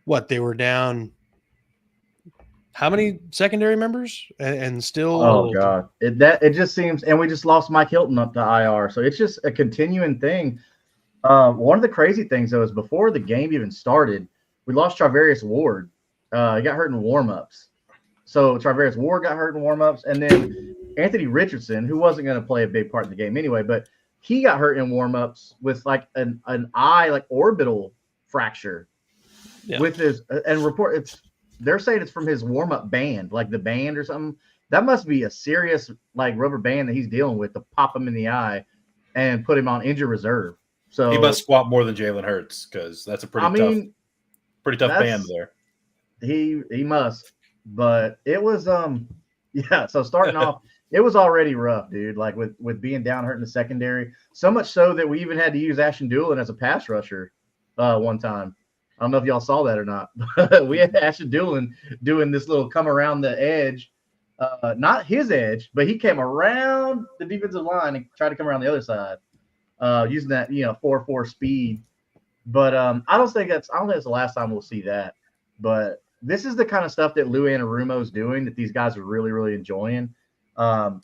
what they were down. How many secondary members and still? Oh God, it just seems, and we just lost Mike Hilton up to IR, so it's just a continuing thing. One of the crazy things though is before the game even started, we lost Travarius Ward. He got hurt in warmups. So Travarius Ward got hurt in warmups, and then Anthony Richardson, who wasn't going to play a big part in the game anyway, but he got hurt in warmups with like an eye like orbital fracture with his and report. They're saying it's from his warm-up band, like the band or something. That must be a serious like rubber band that he's dealing with to pop him in the eye and put him on injured reserve. So he must squat more than Jalen Hurts because that's a pretty tough band there. He must, but it was yeah. So starting off, it was already rough, dude. Like with being down hurt in the secondary, so much so that we even had to use Ashton Doolin as a pass rusher one time. I don't know if y'all saw that or not. We had Ashton Doolin doing this little come around the edge, not his edge, but he came around the defensive line and tried to come around the other side, using that 4.4 speed. But I don't think it's the last time we'll see that. But this is the kind of stuff that Lou Anarumo is doing that these guys are really, really enjoying. That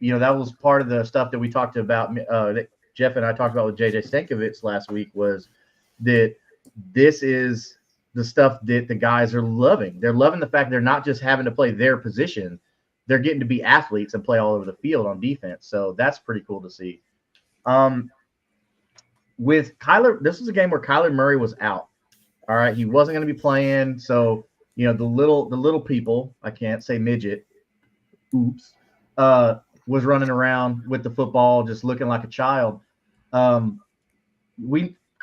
was part of the stuff that we talked about. That Jeff and I talked about with JJ Stankovich last week was that this is the stuff that the guys are loving. They're loving the fact they're not just having to play their position. They're getting to be athletes and play all over the field on defense. So that's pretty cool to see. With Kyler, this was a game where Kyler Murray was out. All right. He wasn't going to be playing. So, the little people, I can't say midget, oops, was running around with the football, just looking like a child.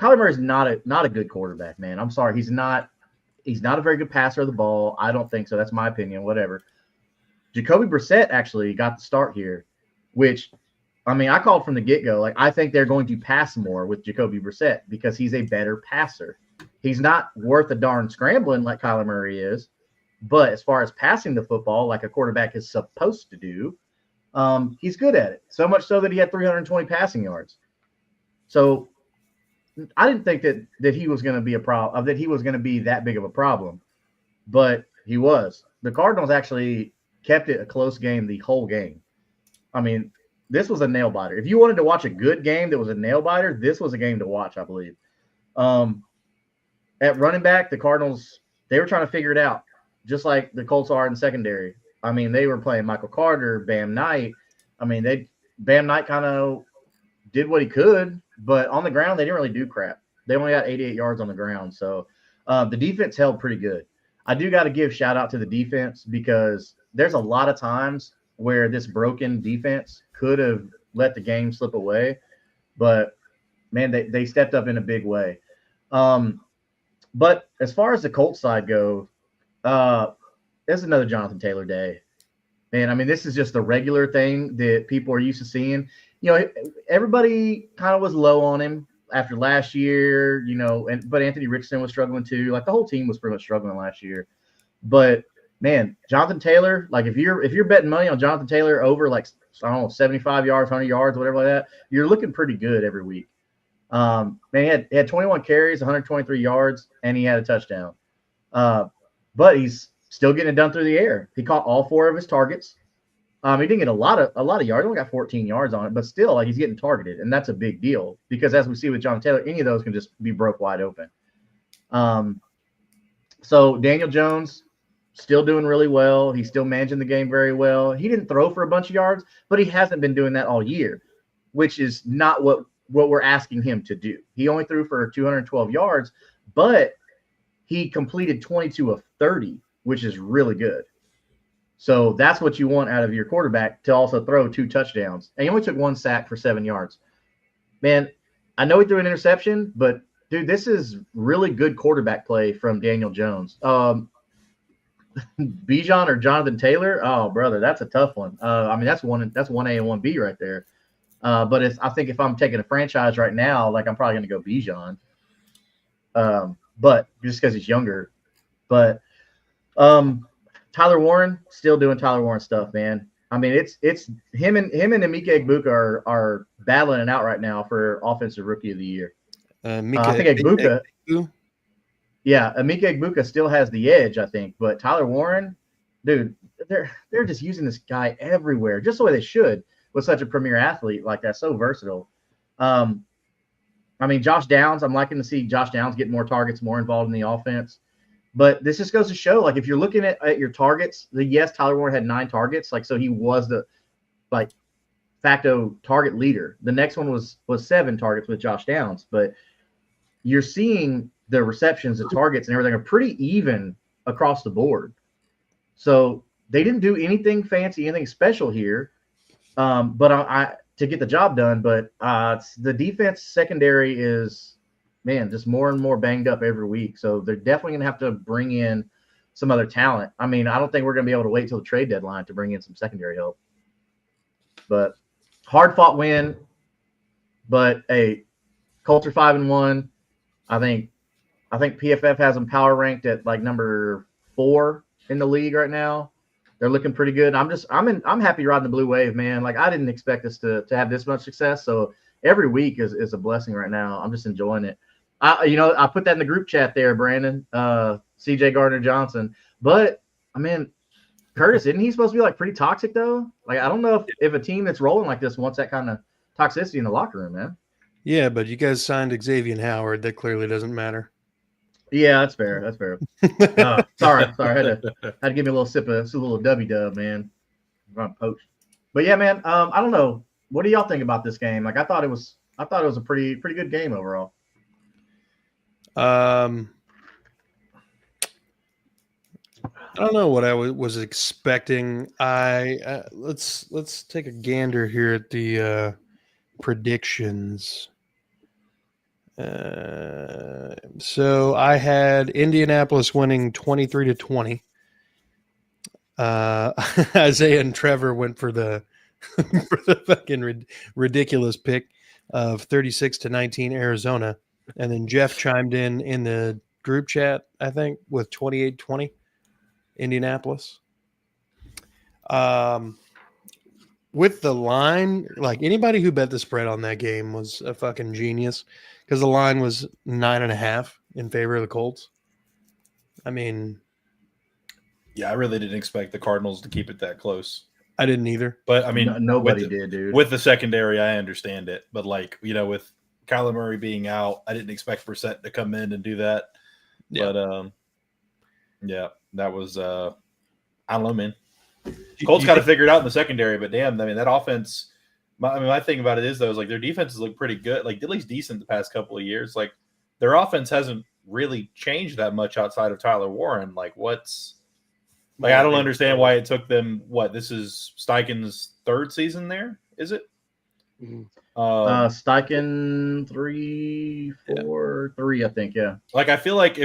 Kyler Murray's not a good quarterback, man. I'm sorry. He's not a very good passer of the ball. I don't think so. That's my opinion, whatever. Jacoby Brissett actually got the start here, which, I called from the get-go. Like, I think they're going to pass more with Jacoby Brissett because he's a better passer. He's not worth a darn scrambling like Kyler Murray is, but as far as passing the football like a quarterback is supposed to do, he's good at it. So much so that he had 320 passing yards. So I didn't think that he was going to be a problem, that he was going to be that big of a problem, but he was. The Cardinals actually kept it a close game the whole game. This was a nail biter. If you wanted to watch a good game that was a nail biter, this was a game to watch, I believe. At running back, the Cardinals, they were trying to figure it out, just like the Colts are in secondary. They were playing Michael Carter, Bam Knight. Bam Knight kind of did what he could, but on the ground, they didn't really do crap. They only got 88 yards on the ground. So the defense held pretty good. I do got to give shout out to the defense because there's a lot of times where this broken defense could have let the game slip away. But, man, they stepped up in a big way. But as far as the Colts side goes, it's another Jonathan Taylor day. Man, this is just the regular thing that people are used to seeing. Everybody kind of was low on him after last year, but Anthony Richardson was struggling too. Like the whole team was pretty much struggling last year. But man, Jonathan Taylor, like if you're betting money on Jonathan Taylor over like 75 yards, 100 yards, whatever like that, you're looking pretty good every week. Man, he had 21 carries, 123 yards, and he had a touchdown. But he's still getting it done through the air. He caught all 4 of his targets. He didn't get a lot of yards. He only got 14 yards on it, but still, like he's getting targeted, and that's a big deal because as we see with Jonathan Taylor, any of those can just be broke wide open. So Daniel Jones still doing really well. He's still managing the game very well. He didn't throw for a bunch of yards, but he hasn't been doing that all year, which is not what we're asking him to do. He only threw for 212 yards, but he completed 22 of 30, which is really good. So that's what you want out of your quarterback, to also throw 2 touchdowns. And he only took 1 sack for 7 yards. Man, I know he threw an interception, but, dude, this is really good quarterback play from Daniel Jones. Bijan or Jonathan Taylor? Oh, brother, that's a tough one. That's 1A and 1B right there. But I think if I'm taking a franchise right now, like I'm probably going to go Bijan. But just because he's younger. But Tyler Warren still doing Tyler Warren stuff, man. It's him and Emeka Egbuka are battling it out right now for offensive rookie of the year. I think Egbuka. Yeah, Emeka Egbuka still has the edge, I think, but Tyler Warren, dude, they're just using this guy everywhere, just the way they should with such a premier athlete like that, so versatile. I mean, Josh Downs, I'm liking to see Josh Downs get more targets, more involved in the offense. But this just goes to show, like, if you're looking at your targets, yes, Tyler Warren had 9 targets, like, so he was the like facto target leader. The next one was 7 targets with Josh Downs, but you're seeing the receptions, the targets, and everything are pretty even across the board. So they didn't do anything fancy, anything special here, but I to get the job done. But the defense secondary is, man, just more and more banged up every week. So they're definitely going to have to bring in some other talent. I mean, I don't think we're going to be able to wait till the trade deadline to bring in some secondary help. But hard fought win. But hey, Colts are 5-1. I think PFF has them power ranked at like number 4 in the league right now. They're looking pretty good. I'm happy riding the blue wave, man. Like, I didn't expect us to have this much success. So every week is a blessing right now. I'm just enjoying it. I put that in the group chat there, Brandon, CJ Gardner-Johnson. But I mean, Curtis, isn't he supposed to be like pretty toxic though? Like, I don't know if a team that's rolling like this wants that kind of toxicity in the locker room, man. Yeah, but you guys signed Xavier Howard. That clearly doesn't matter. Yeah, that's fair. That's fair. Sorry. I had to give me a little sip of a little W-dub, man. I'm poached. But yeah, man. I don't know. What do y'all think about this game? Like, I thought it was a pretty good game overall. I don't know what I was expecting. Let's take a gander here at the predictions. So I had Indianapolis winning 23-20. Isaiah and Trevor went for the fucking ridiculous pick of 36-19 Arizona, and then Jeff chimed in the group chat, I think, with 28-20 Indianapolis. With the line, like, anybody who bet the spread on that game was a fucking genius, because the line was 9.5 in favor of the Colts. I mean, yeah, I really didn't expect the Cardinals to keep it that close. I didn't either. But I mean, nobody did, dude. With the secondary, I understand it. But like, with Kyler Murray being out, I didn't expect Brissett to come in and do that. Yeah. But yeah, that was I don't know, man. Colts got to figure it out in the secondary, but damn, I mean, that offense. My thing about it is though, is like their defenses look pretty good, like at least decent the past couple of years. Like their offense hasn't really changed that much outside of Tyler Warren. Like I don't understand why it took them. This is Steichen's 3rd season there, is it? Mm-hmm. Steichen 3, 4, 3, I think. Yeah. Like I feel like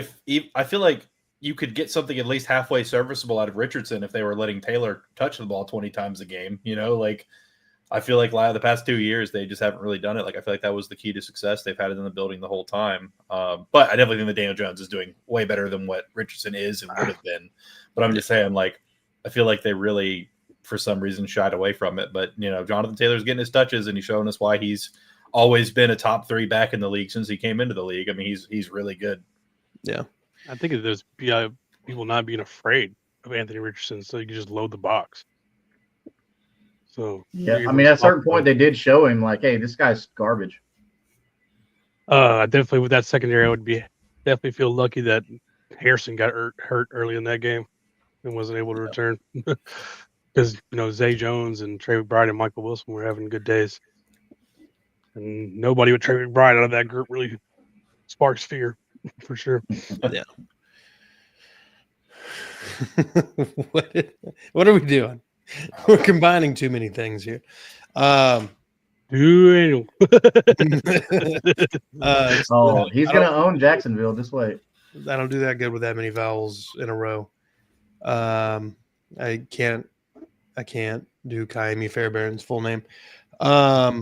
you could get something at least halfway serviceable out of Richardson if they were letting Taylor touch the ball 20 times a game. Like I feel like the past 2 years they just haven't really done it. Like I feel like that was the key to success. They've had it in the building the whole time. But I definitely think that Daniel Jones is doing way better than what Richardson is and would have been. But I'm just saying, like, I feel like they really, for some reason, shied away from it. But Jonathan Taylor's getting his touches, and he's showing us why he's always been a top 3 back in the league since he came into the league. I mean, he's really good. Yeah. I think there's people not being afraid of Anthony Richardson, so you can just load the box. So yeah, I mean, at a certain point, they did show him like, hey, this guy's garbage. Definitely with that secondary, I would definitely feel lucky that Harrison got hurt early in that game and wasn't able to return because Zay Jones and Trey McBride and Michael Wilson were having good days, and nobody with Trey McBride out of that group really sparks fear for sure. Yeah. What are we doing? We're combining too many things here. He's gonna own Jacksonville. Just wait. I don't do that good with that many vowels in a row. I can't do Kaimi Fairbairn's full name. I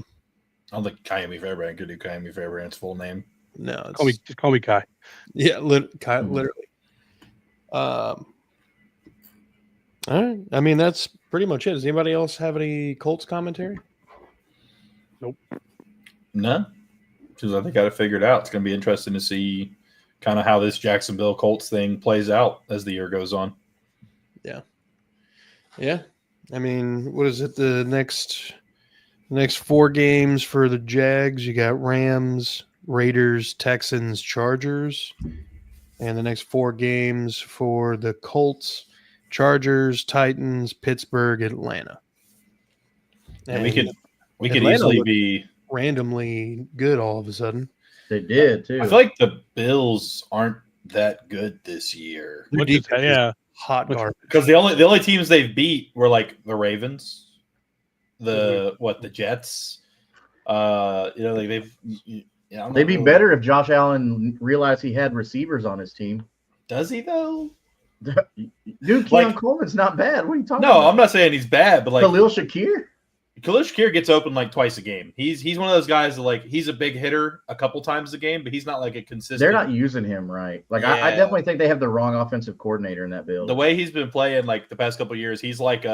don't think Kaimi Fairbairn could do Kaimi Fairbairn's full name. No, just call me Kai. Yeah, literally. All right. I mean, that's pretty much it. Does anybody else have any Colts commentary? Nope. No, because I think I got it figured out. It's going to be interesting to see kind of how this Jacksonville Colts thing plays out as the year goes on. Yeah. I mean, what is it? The next 4 games for the Jags, you got Rams, Raiders, Texans, Chargers. And the next 4 games for the Colts, Chargers, Titans, Pittsburgh, Atlanta. And we could Atlanta easily looked be randomly good all of a sudden. They did too. I feel like the Bills aren't that good this year. Their Which is, defense is yeah, hot garbage. Because the only teams they've beat were like the Ravens, the Jets. Like they've They'd be better if Josh Allen realized he had receivers on his team. Does he though? Dude, Keon Coleman's not bad. What are you talking about? No, I'm not saying he's bad, but like Khalil Shakir gets open like twice a game. He's one of those guys that like he's a big hitter a couple times a game, but he's not like a consistent. They're not using him right. Like I definitely think they have the wrong offensive coordinator in that build. The way he's been playing like the past couple of years, he's like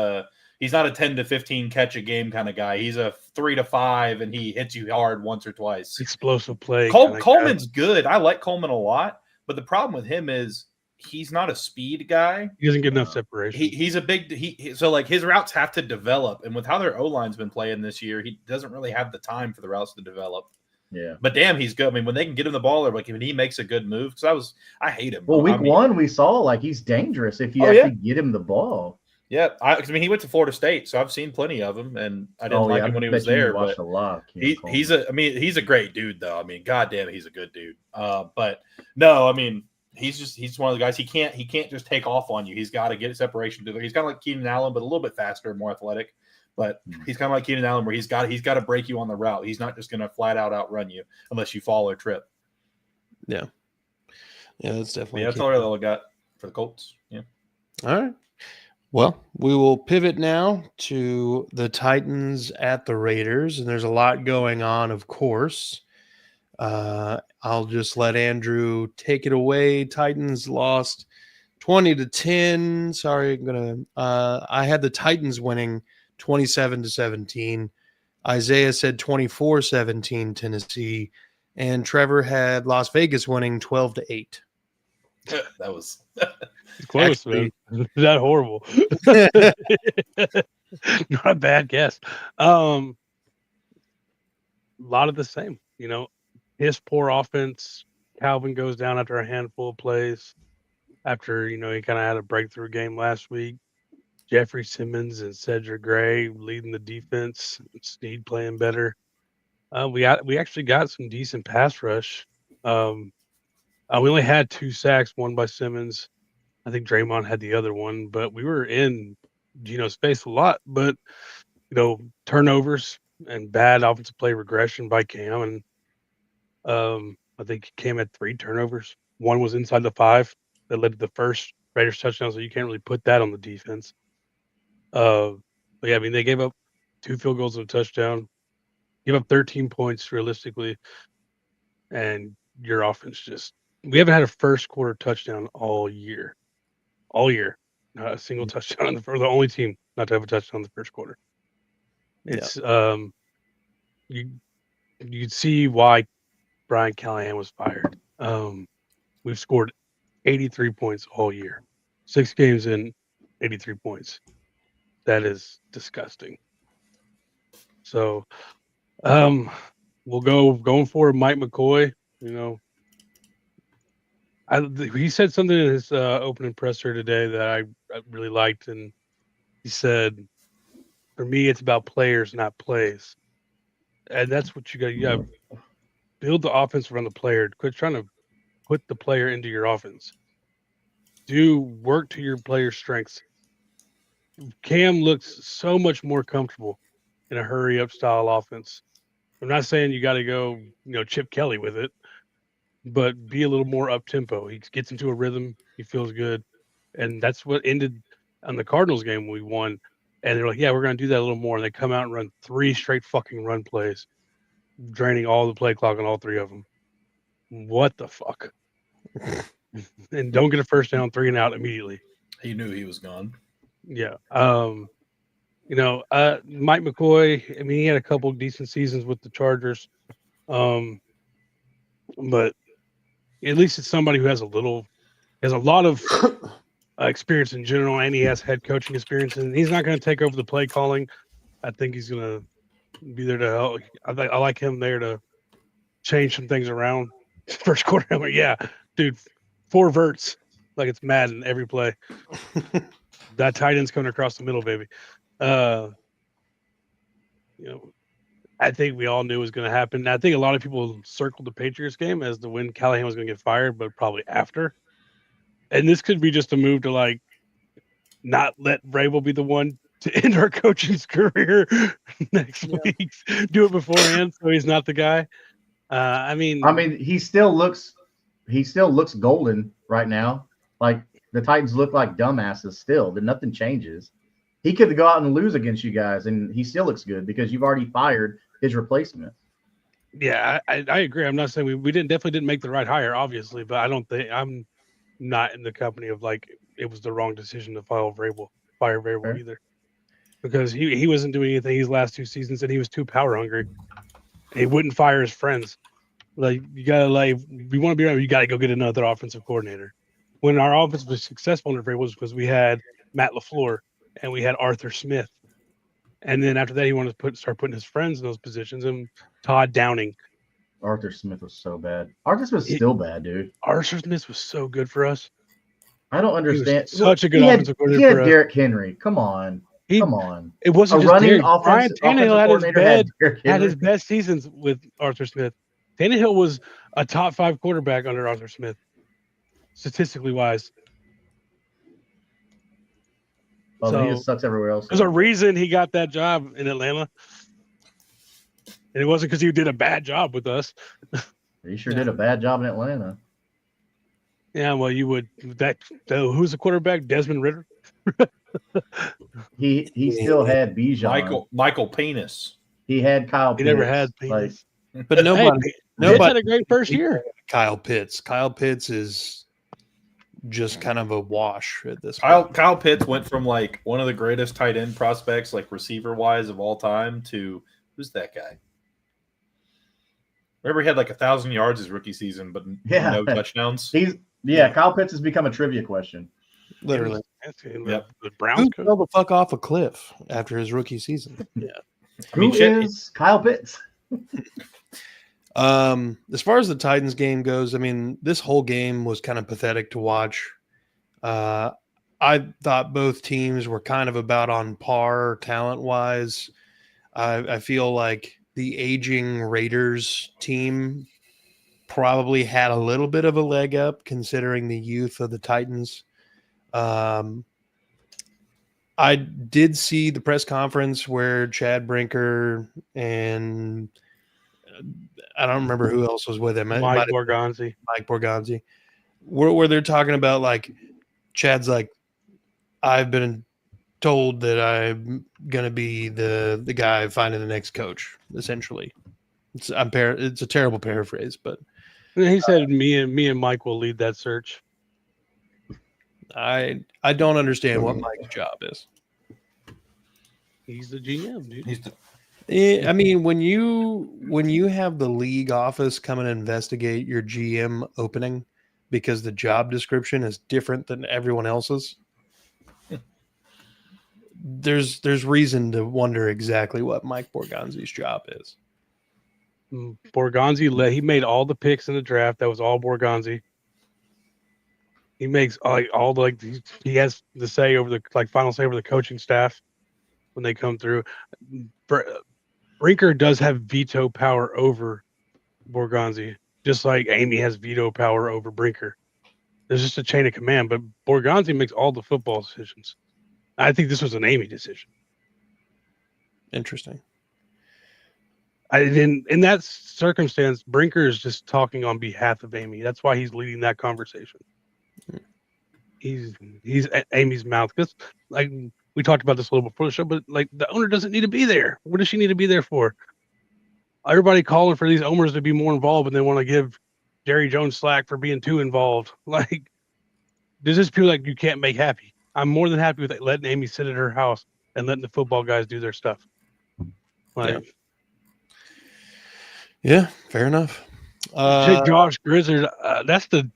he's not a 10 to 15 catch a game kind of guy. He's a 3 to 5 and he hits you hard once or twice. explosive play. Coleman's good. I like Coleman a lot, but the problem with him is he's not a speed guy. He doesn't get enough separation. He's a big so like his routes have to develop, and with how their O-line's been playing this year, he doesn't really have the time for the routes to develop. Yeah, but damn, he's good. I mean, when they can get him the ball, or like when he makes a good move, because I hate him. Well, week 1 we saw like he's dangerous if you actually get him the ball. Yeah, I mean he went to Florida State, so I've seen plenty of him, and I didn't like him when he was there. But a lot. He's a great dude though. I mean, goddamn, he's a good dude. But no, I mean. He's one of the guys. He can't just take off on you. He's got to get separation. He's kind of like Keenan Allen, but a little bit faster and more athletic. But he's kind of like Keenan Allen, where he's got to break you on the route. He's not just going to flat out outrun you unless you fall or trip. Yeah, that's definitely. That's all I got for the Colts. Yeah. All right. Well, we will pivot now to the Titans at the Raiders, and there's a lot going on, of course. I'll just let Andrew take it away. Titans lost 20-10. Sorry, I had the Titans winning 27-17. Isaiah said 24-17 Tennessee, and Trevor had Las Vegas winning 12-8. That was close, man. That horrible. Not a bad guess. A lot of the same, His poor offense. Calvin goes down after a handful of plays. After, he kind of had a breakthrough game last week. Jeffrey Simmons and Cedric Gray leading the defense. Snead playing better. We actually got some decent pass rush. We only had 2 sacks, one by Simmons. I think Draymond had the other one, but we were in Gino's face a lot. But, turnovers and bad offensive play regression by Cam, and I think Cam had 3 turnovers. One was inside the 5 that led to the first Raiders touchdown, so you can't really put that on the defense. But yeah, I mean, they gave up 2 field goals and a touchdown, give up 13 points realistically, and your offense we haven't had a first quarter touchdown all year. Not a single touchdown for the only team not to have a touchdown in the first quarter. It's you'd see why Brian Callahan was fired. We've scored 83 points all year. 6 games in, 83 points. That is disgusting. So we'll going forward, Mike McCoy, he said something in his opening presser today that I really liked, and he said, for me, it's about players, not plays. And that's what you got to build the offense around the player. Quit trying to put the player into your offense. Do work to your player's strengths. Cam looks so much more comfortable in a hurry-up style offense. I'm not saying you got to go, Chip Kelly with it, but be a little more up-tempo. He gets into a rhythm. He feels good. And that's what ended on the Cardinals game we won. And they're like, yeah, we're going to do that a little more. And they come out and run 3 straight fucking run plays, draining all the play clock on all 3 of them. What the fuck? And don't get a first down, 3 and out immediately. He knew he was gone. Yeah. Mike McCoy, I mean, he had a couple decent seasons with the Chargers. But at least it's somebody who has a lot of experience in general, and he has head coaching experience, and he's not going to take over the play calling. I think he's going to be there to help. I like him there to change some things around. First quarter, I'm like, yeah, dude, 4 verts like it's Madden every play. That tight end's coming across the middle, baby. I think we all knew it was going to happen. I think a lot of people circled the Patriots game as the when Callahan was going to get fired, but probably after. And this could be just a move to like not let Vrabel be the one to end our coaching's career next week. Do it beforehand, so he's not the guy. I mean, he still looks golden right now. Like the Titans look like dumbasses still. That nothing changes. He could go out and lose against you guys, and he still looks good because you've already fired his replacement. Yeah, I agree. I'm not saying we definitely didn't make the right hire, obviously, but I don't think I'm not in the company of like it was the wrong decision to fire Vrabel either, because he wasn't doing anything these last 2 seasons, and he was too power hungry. He wouldn't fire his friends. Like you gotta we want to be right. You gotta go get another offensive coordinator. When our offense was successful under Vrabel was because we had Matt LaFleur and we had Arthur Smith. And then after that, he wanted to start putting his friends in those positions. And Todd Downing. Arthur Smith was so bad. Arthur Smith's still bad, dude. Arthur Smith was so good for us. I don't understand. Such a good offensive coordinator. He had Derrick Henry. Come on. Come on. It wasn't just running Brian Tannehill had his best seasons with Arthur Smith. Tannehill was a top 5 quarterback under Arthur Smith, statistically wise. Oh, so, he just sucks everywhere else. There's a reason he got that job in Atlanta. And it wasn't because he did a bad job with us. He sure did a bad job in Atlanta. Yeah, well, you would. Who's the quarterback? Desmond Ridder? He still had Bijan. Michael Penis. He had Kyle Pitts. He never had Penis. But nobody had a great first year. Kyle Pitts. Kyle Pitts is just kind of a wash at this point. Kyle Pitts went from like one of the greatest tight end prospects, like receiver wise of all time, to who's that guy? Remember, he had like 1,000 yards his rookie season, but no touchdowns. Kyle Pitts has become a trivia question. Literally. The Browns fell the fuck off a cliff after his rookie season. Yeah. Who is Kyle Pitts? As far as the Titans game goes, I mean, this whole game was kind of pathetic to watch. I thought both teams were kind of about on par talent-wise. I feel like the aging Raiders team probably had a little bit of a leg up considering the youth of the Titans. I did see the press conference where Chad Brinker and I don't remember who else was with him. Mike Borgonzi. Where they're talking about like Chad's like, I've been told that I'm gonna be the guy finding the next coach. Essentially, it's a terrible paraphrase, but he said me and Mike will lead that search. I don't understand what Mike's job is. He's the GM, dude. I mean, when you have the league office come and investigate your GM opening because the job description is different than everyone else's, there's reason to wonder exactly what Mike Borgonzi's job is. Borgonzi he made all the picks in the draft. That was all Borgonzi. He makes all the he has the say over the final say over the coaching staff when they come through. Brinker does have veto power over Borgonzi, just like Amy has veto power over Brinker. There's just a chain of command, but Borgonzi makes all the football decisions. I think this was an Amy decision. Interesting. In that circumstance, Brinker is just talking on behalf of Amy. That's why he's leading that conversation. He's Amy's mouth, because like we talked about this a little before the show, but like the owner doesn't need to be there. What does she need to be there for? Everybody calling for these owners to be more involved, and they want to give Jerry Jones slack for being too involved. Like, does this feel like you can't make happy? I'm more than happy with letting Amy sit at her house and letting the football guys do their stuff. Yeah, fair enough. Josh Grizzard, that's the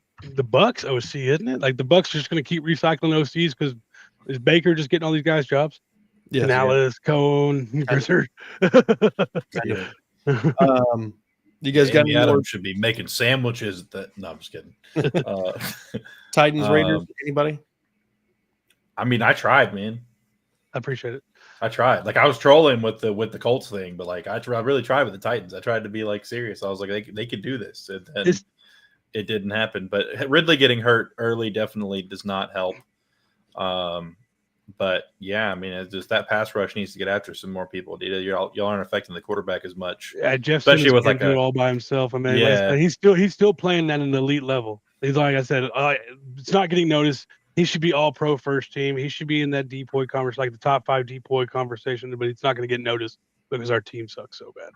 Bucks OC, isn't it? Like the Bucks are just going to keep recycling OCs because is Baker just getting all these guys jobs? Yes. Canales, Cone, Grizzard. Yeah. You guys got Amy any more Adams should be making sandwiches. No, I'm just kidding. Titans, Raiders? Anybody? I mean, I tried, man. I appreciate it. I tried. Like I was trolling with the Colts thing, but like I really tried with the Titans. I tried to be like serious. I was like, they could do this, and it didn't happen. But Ridley getting hurt early definitely does not help. But yeah, I mean, it's just that pass rush needs to get after some more people. Y'all aren't affecting the quarterback as much. Yeah, Jeff especially Simmons with can't like do it all by himself. I mean, Yeah. he's still playing at an elite level. He's like I said, it's not getting noticed. He should be all pro first team. He should be in that depoy conversation, like the top 5 depoy conversation, but it's not going to get noticed because our team sucks so bad.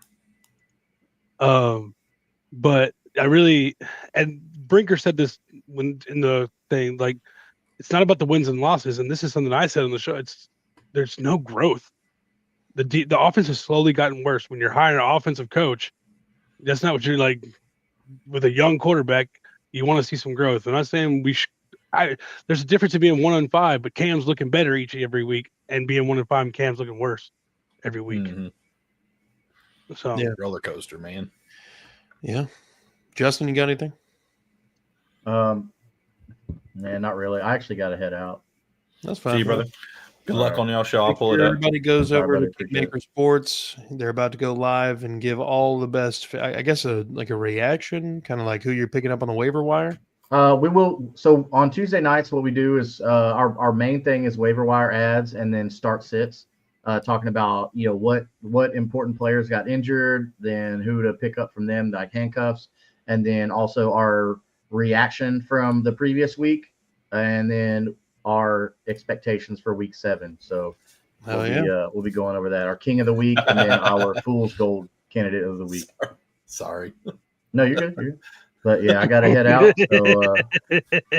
But I really, and Brinker said this when in the thing, like it's not about the wins and losses, and this is something I said on the show. There's no growth. The offense has slowly gotten worse. When you're hiring an offensive coach, that's not what you're like with a young quarterback. You want to see some growth. I'm not saying there's a difference in being 1-5, but Cam's looking better every week, and being 1-5, and Cam's looking worse every week. Mm-hmm. So Yeah. Roller coaster, man. Yeah. Justin, you got anything? Man, not really. I actually got to head out. That's fine. See you, brother. Good luck on y'all show. I'll pull it up. Everybody goes Sorry, over brother. to Appreciate it. Kickmaker Sports. They're about to go live and give all the best. I guess a reaction, kind of like who you're picking up on the waiver wire. We will. So on Tuesday nights, what we do is our main thing is waiver wire ads and then start sits, talking about what important players got injured, then who to pick up from them like handcuffs, and then also our reaction from the previous week, and then our expectations for week 7. So we'll be going over that. Our king of the week, and then our fool's gold candidate of the week. Sorry. No, you're good. You're good. But yeah, I gotta head out. So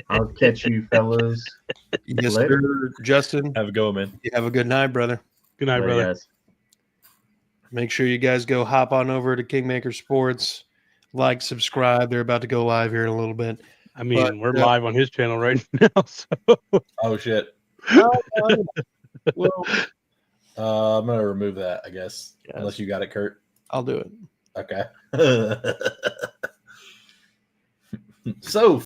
I'll catch you fellas. Yes, later. sir. Justin, Have a go, man. you have a good night, brother. good night, Later, brother. guys. Make sure you guys go hop on over to Kingmaker Sports, like, subscribe. They're about to go live here in a little bit. I mean, But, we're live on his channel right now. So Oh shit. Well, I'm gonna remove that, I guess. Yes. Unless you got it, Kurt. I'll do it. Okay. So